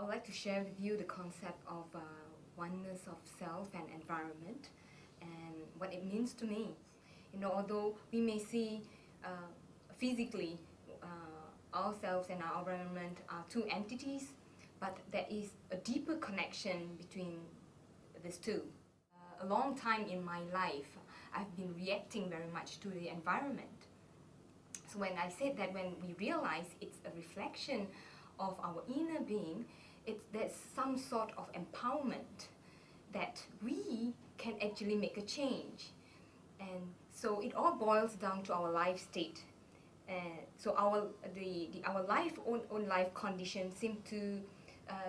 would like to share with you the concept of oneness of self and environment and what it means to me. You know, although we may see physically ourselves and our environment are two entities, but there is a deeper connection between these two. A long time in my life, I've been reacting very much to the environment. So when I said that, when we realize it's a reflection of our inner being, there's some sort of empowerment that we can actually make a change. And so it all boils down to our life state. So our own life conditions seem to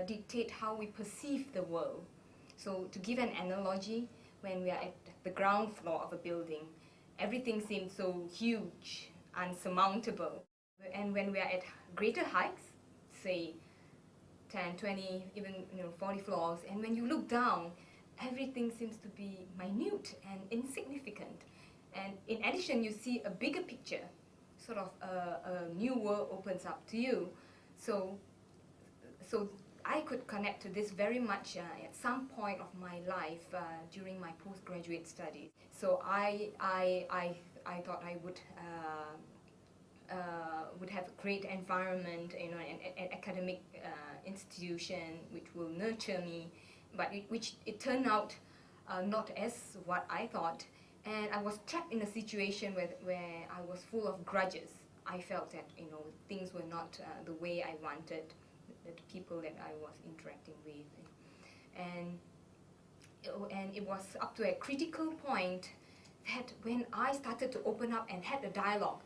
dictate how we perceive the world. So to give an analogy, when we are at the ground floor of a building, everything seems so huge, unsurmountable. And when we are at greater heights, say 10, 20, even 40 floors, and when you look down, everything seems to be minute and insignificant. And in addition, you see a bigger picture, sort of a new world opens up to you. So I could connect to this very much at some point of my life during my postgraduate studies. So I thought I would have a great environment, an academic institution which will nurture me, but which it turned out not as what I thought. And I was trapped in a situation where I was full of grudges. I felt that things were not the way I wanted, the people that I was interacting with, and it was up to a critical point that when I started to open up and had a dialogue,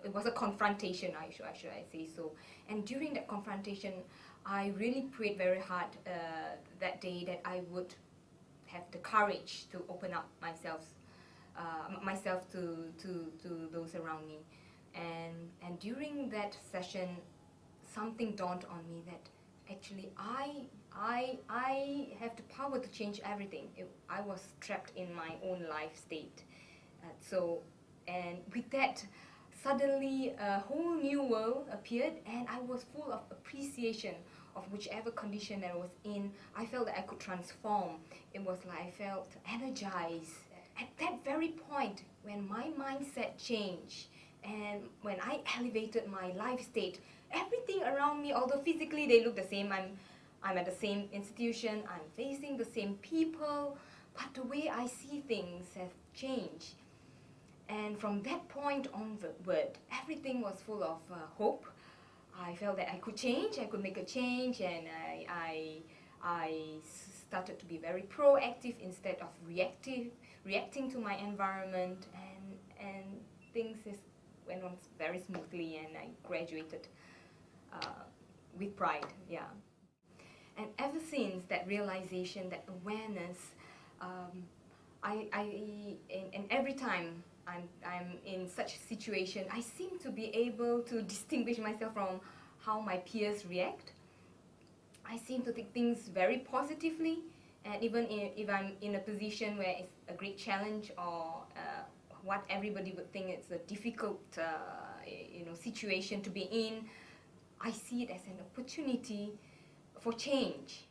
it was a confrontation, should I say so. And during that confrontation, I really prayed very hard that day that I would have the courage to open up myself to those around me. And during that session, something dawned on me that actually I have the power to change everything. I was trapped in my own life state. And with that, suddenly a whole new world appeared, and I was full of appreciation of whichever condition that I was in. I felt that I could transform. It was like I felt energized. At that very point, when my mindset changed, and when I elevated my life state, everything around me, although physically they look the same, I'm at the same institution, I'm facing the same people, but the way I see things has changed. And from that point onward, everything was full of hope. I felt that I could change, I could make a change, and I started to be very proactive instead of reacting to my environment, and things went on very smoothly, and I graduated with pride, yeah. And ever since that realization, that awareness, and every time I'm in such a situation, I seem to be able to distinguish myself from how my peers react. I seem to take things very positively, and even if I'm in a position where it's a great challenge or what everybody would think it's a difficult situation to be in, I see it as an opportunity for change.